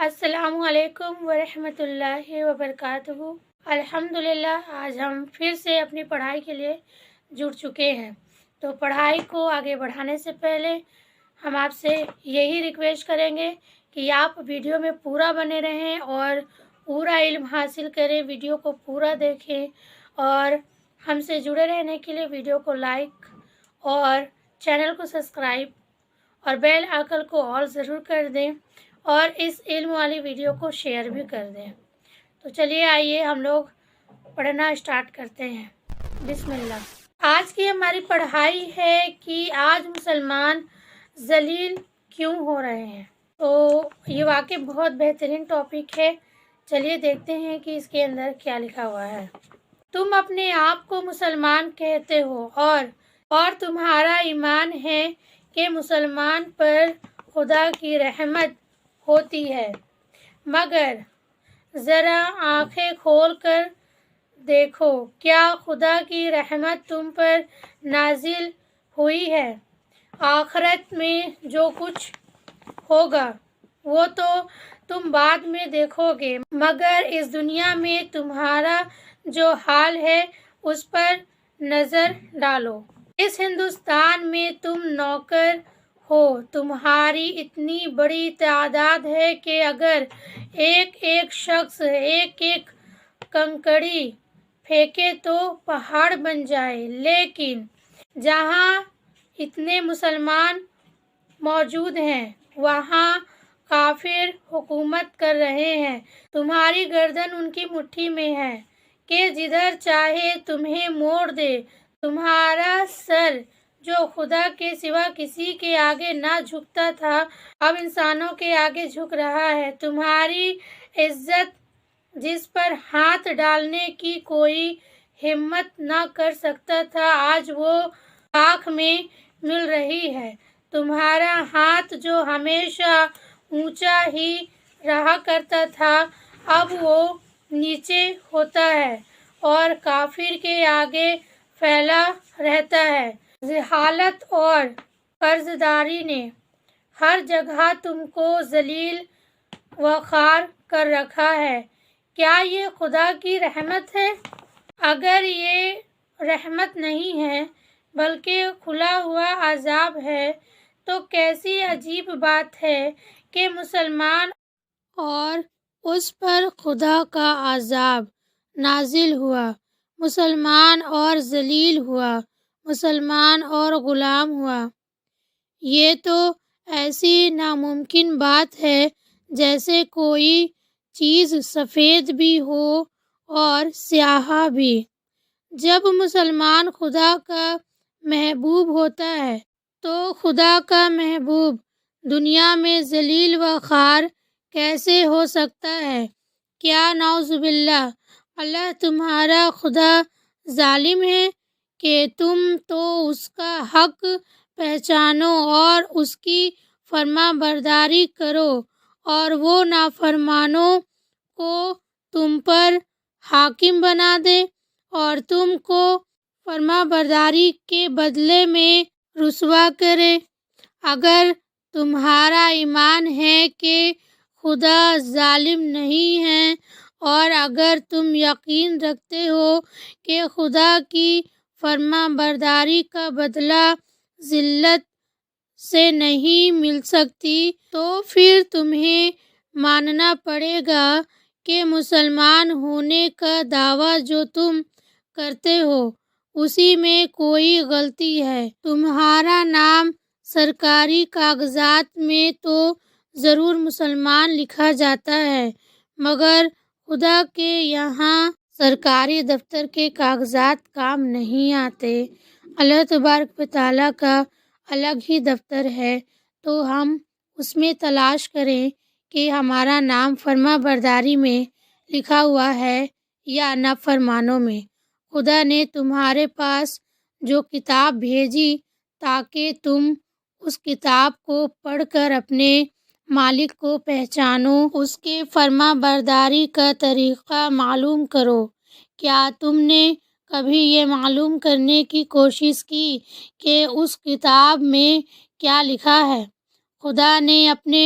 السلام علیکم ورحمۃ اللہ وبرکاتہ۔ الحمدللہ آج ہم پھر سے اپنی پڑھائی کے لیے جڑ چکے ہیں۔ تو پڑھائی کو آگے بڑھانے سے پہلے ہم آپ سے یہی ریکویسٹ کریں گے کہ آپ ویڈیو میں پورا بنے رہیں اور پورا علم حاصل کریں، ویڈیو کو پورا دیکھیں اور ہم سے جڑے رہنے کے لیے ویڈیو کو لائک اور چینل کو سبسکرائب اور بیل آئیکن کو آل ضرور کر دیں اور اس علم والی ویڈیو کو شیئر بھی کر دیں۔ تو چلیے آئیے ہم لوگ پڑھنا اسٹارٹ کرتے ہیں۔ بسم اللہ۔ آج کی ہماری پڑھائی ہے کہ آج مسلمان ذلیل کیوں ہو رہے ہیں۔ تو یہ واقعی بہت بہترین ٹاپک ہے۔ چلیے دیکھتے ہیں کہ اس کے اندر کیا لکھا ہوا ہے۔ تم اپنے آپ کو مسلمان کہتے ہو اور تمہارا ایمان ہے کہ مسلمان پر خدا کی رحمت ہوتی ہے، مگر ذرا آنکھیں کھول کر دیکھو، کیا خدا کی رحمت تم پر نازل ہوئی ہے؟ آخرت میں جو کچھ ہوگا وہ تو تم بعد میں دیکھو گے، مگر اس دنیا میں تمہارا جو حال ہے اس پر نظر ڈالو۔ اس ہندوستان میں تم نوکر ہو، تمہاری اتنی بڑی تعداد ہے کہ اگر ایک ایک شخص ایک ایک کنکری پھینکے تو پہاڑ بن جائے، لیکن جہاں اتنے مسلمان موجود ہیں وہاں کافر حکومت کر رہے ہیں۔ تمہاری گردن ان کی مٹھی میں ہے کہ جدھر چاہے تمہیں موڑ دے۔ تمہارا سر جو خدا کے سوا کسی کے آگے نہ جھکتا تھا اب انسانوں کے آگے جھک رہا ہے۔ تمہاری عزت جس پر ہاتھ ڈالنے کی کوئی ہمت نہ کر سکتا تھا آج وہ خاک میں مل رہی ہے۔ تمہارا ہاتھ جو ہمیشہ اونچا ہی رہا کرتا تھا اب وہ نیچے ہوتا ہے اور کافر کے آگے پھیلا رہتا ہے۔ جہالت اور قرض داری نے ہر جگہ تم کو ذلیل و خوار کر رکھا ہے۔ کیا یہ خدا کی رحمت ہے؟ اگر یہ رحمت نہیں ہے بلکہ کھلا ہوا عذاب ہے تو کیسی عجیب بات ہے کہ مسلمان اور اس پر خدا کا عذاب نازل ہوا، مسلمان اور ذلیل ہوا، مسلمان اور غلام ہوا۔ یہ تو ایسی ناممکن بات ہے جیسے کوئی چیز سفید بھی ہو اور سیاہ بھی۔ جب مسلمان خدا کا محبوب ہوتا ہے تو خدا کا محبوب دنیا میں ذلیل و خوار کیسے ہو سکتا ہے؟ کیا نعوذ باللہ اللہ تمہارا خدا ظالم ہے کہ تم تو اس کا حق پہچانو اور اس کی فرما برداری کرو اور وہ نافرمانوں کو تم پر حاکم بنا دے اور تم کو فرما برداری کے بدلے میں رسوا کرے۔ اگر تمہارا ایمان ہے کہ خدا ظالم نہیں ہے اور اگر تم یقین رکھتے ہو کہ خدا کی فرما برداری کا بدلہ ذلت سے نہیں مل سکتی تو پھر تمہیں ماننا پڑے گا کہ مسلمان ہونے کا دعویٰ جو تم کرتے ہو اسی میں کوئی غلطی ہے۔ تمہارا نام سرکاری کاغذات میں تو ضرور مسلمان لکھا جاتا ہے مگر خدا کے یہاں سرکاری دفتر کے کاغذات کام نہیں آتے۔ اللہ تبارک و تعالیٰ کا الگ ہی دفتر ہے تو ہم اس میں تلاش کریں کہ ہمارا نام فرما برداری میں لکھا ہوا ہے یا نافرمانوں میں۔ خدا نے تمہارے پاس جو کتاب بھیجی تاکہ تم اس کتاب کو پڑھ کر اپنے مالک کو پہچانو، اس کے فرما برداری کا طریقہ معلوم کرو۔ کیا تم نے کبھی یہ معلوم کرنے کی کوشش کی کہ اس کتاب میں کیا لکھا ہے؟ خدا نے اپنے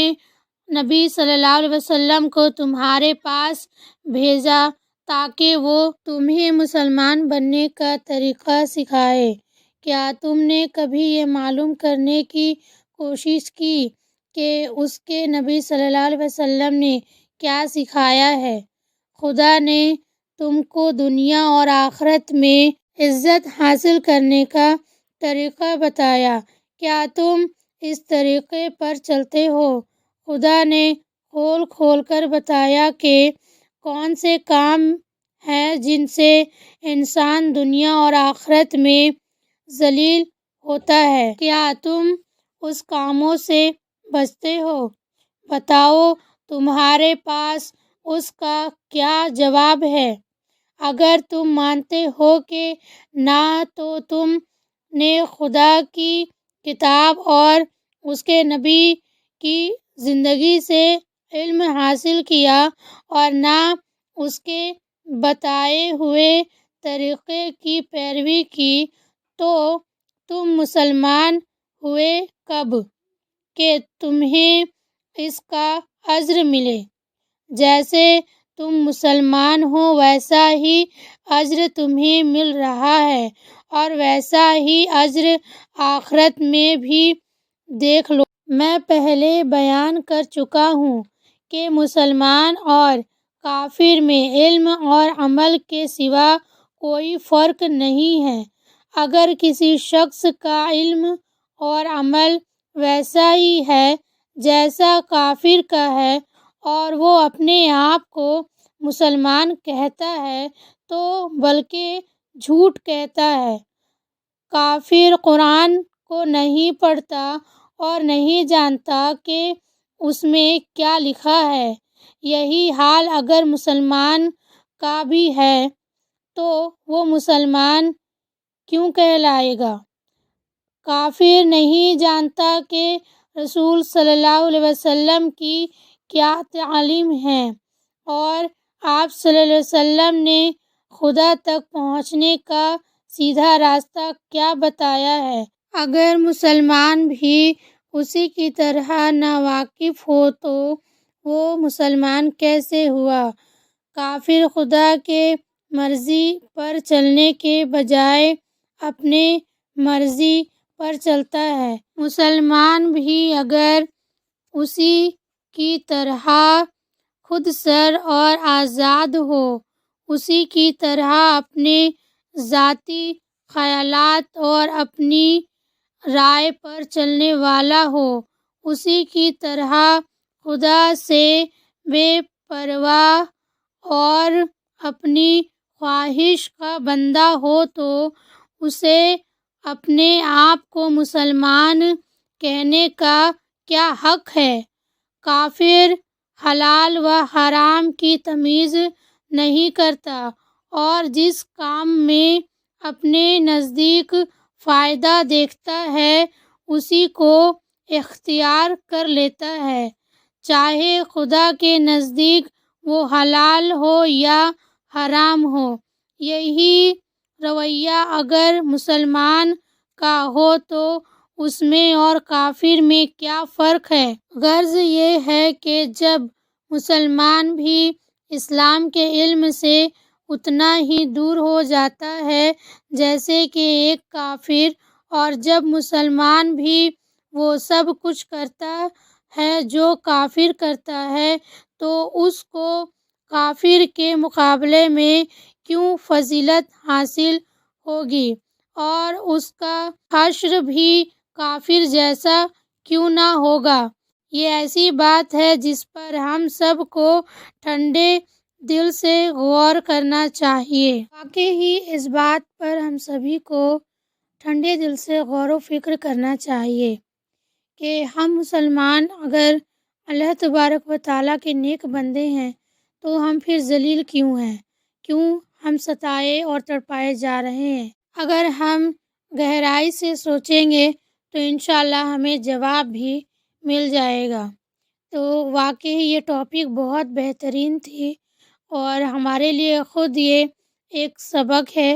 نبی صلی اللہ علیہ وسلم کو تمہارے پاس بھیجا تاکہ وہ تمہیں مسلمان بننے کا طریقہ سکھائے۔ کیا تم نے کبھی یہ معلوم کرنے کی کوشش کی کہ اس کے نبی صلی اللہ علیہ وسلم نے کیا سکھایا ہے؟ خدا نے تم کو دنیا اور آخرت میں عزت حاصل کرنے کا طریقہ بتایا۔ کیا تم اس طریقے پر چلتے ہو؟ خدا نے کھول کھول کر بتایا کہ کون سے کام ہیں جن سے انسان دنیا اور آخرت میں ذلیل ہوتا ہے۔ کیا تم اس کاموں سے بچتے ہو؟ بتاؤ تمہارے پاس اس کا کیا جواب ہے؟ اگر تم مانتے ہو کہ نہ تو تم نے خدا کی کتاب اور اس کے نبی کی زندگی سے علم حاصل کیا اور نہ اس کے بتائے ہوئے طریقے کی پیروی کی تو تم مسلمان ہوئے کب کہ تمہیں اس کا اجر ملے؟ جیسے تم مسلمان ہو ویسا ہی اجر تمہیں مل رہا ہے اور ویسا ہی اجر آخرت میں بھی۔ دیکھ لو، میں پہلے بیان کر چکا ہوں کہ مسلمان اور کافر میں علم اور عمل کے سوا کوئی فرق نہیں ہے۔ اگر کسی شخص کا علم اور عمل ویسا ہی ہے جیسا کافر کا ہے اور وہ اپنے آپ کو مسلمان کہتا ہے تو بلکہ جھوٹ کہتا ہے۔ کافر قرآن کو نہیں پڑھتا اور نہیں جانتا کہ اس میں کیا لکھا ہے۔ یہی حال اگر مسلمان کا بھی ہے تو وہ مسلمان کیوں کہلائے گا؟ کافر نہیں جانتا کہ رسول صلی اللہ علیہ وسلم کی کیا تعلیم ہے اور آپ صلی اللہ علیہ وسلم نے خدا تک پہنچنے کا سیدھا راستہ کیا بتایا ہے۔ اگر مسلمان بھی اسی کی طرح ناواقف ہو تو وہ مسلمان کیسے ہوا؟ کافر خدا کے مرضی پر چلنے کے بجائے اپنے مرضی پر چلتا ہے۔ مسلمان بھی اگر اسی کی طرح خود سر اور آزاد ہو، اسی کی طرح اپنے ذاتی خیالات اور اپنی رائے پر چلنے والا ہو، اسی کی طرح خدا سے بے پرواہ اور اپنی خواہش کا بندہ ہو تو اسے اپنے آپ کو مسلمان کہنے کا کیا حق ہے؟ کافر حلال و حرام کی تمیز نہیں کرتا اور جس کام میں اپنے نزدیک فائدہ دیکھتا ہے اسی کو اختیار کر لیتا ہے، چاہے خدا کے نزدیک وہ حلال ہو یا حرام ہو۔ یہی رویہ اگر مسلمان کا ہو تو اس میں اور کافر میں کیا فرق ہے؟ غرض یہ ہے کہ جب مسلمان بھی اسلام کے علم سے اتنا ہی دور ہو جاتا ہے جیسے کہ ایک کافر، اور جب مسلمان بھی وہ سب کچھ کرتا ہے جو کافر کرتا ہے تو اس کو کافر کے مقابلے میں کیوں فضیلت حاصل ہوگی اور اس کا حشر بھی کافر جیسا کیوں نہ ہوگا؟ یہ ایسی بات ہے جس پر ہم سب کو ٹھنڈے دل سے غور کرنا چاہیے۔ واقعی اس بات پر ہم سبھی کو ٹھنڈے دل سے غور و فکر کرنا چاہیے کہ ہم مسلمان اگر اللہ تبارک و تعالیٰ کے نیک بندے ہیں تو ہم پھر ذلیل کیوں ہیں؟ کیوں ہم ستائے اور تڑپائے جا رہے ہیں؟ اگر ہم گہرائی سے سوچیں گے تو انشاءاللہ ہمیں جواب بھی مل جائے گا۔ تو واقعی یہ ٹاپک بہت بہترین تھی اور ہمارے لیے خود یہ ایک سبق ہے،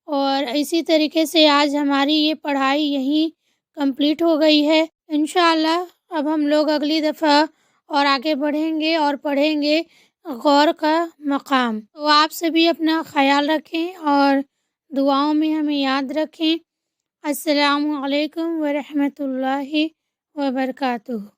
اور اسی طریقے سے آج ہماری یہ پڑھائی یہیں کمپلیٹ ہو گئی ہے۔ انشاءاللہ اب ہم لوگ اگلی دفعہ اور آگے بڑھیں گے اور پڑھیں گے غور کا مقام۔ تو آپ سے بھی اپنا خیال رکھیں اور دعاؤں میں ہمیں یاد رکھیں۔ السلام علیکم ورحمۃ اللہ وبرکاتہ۔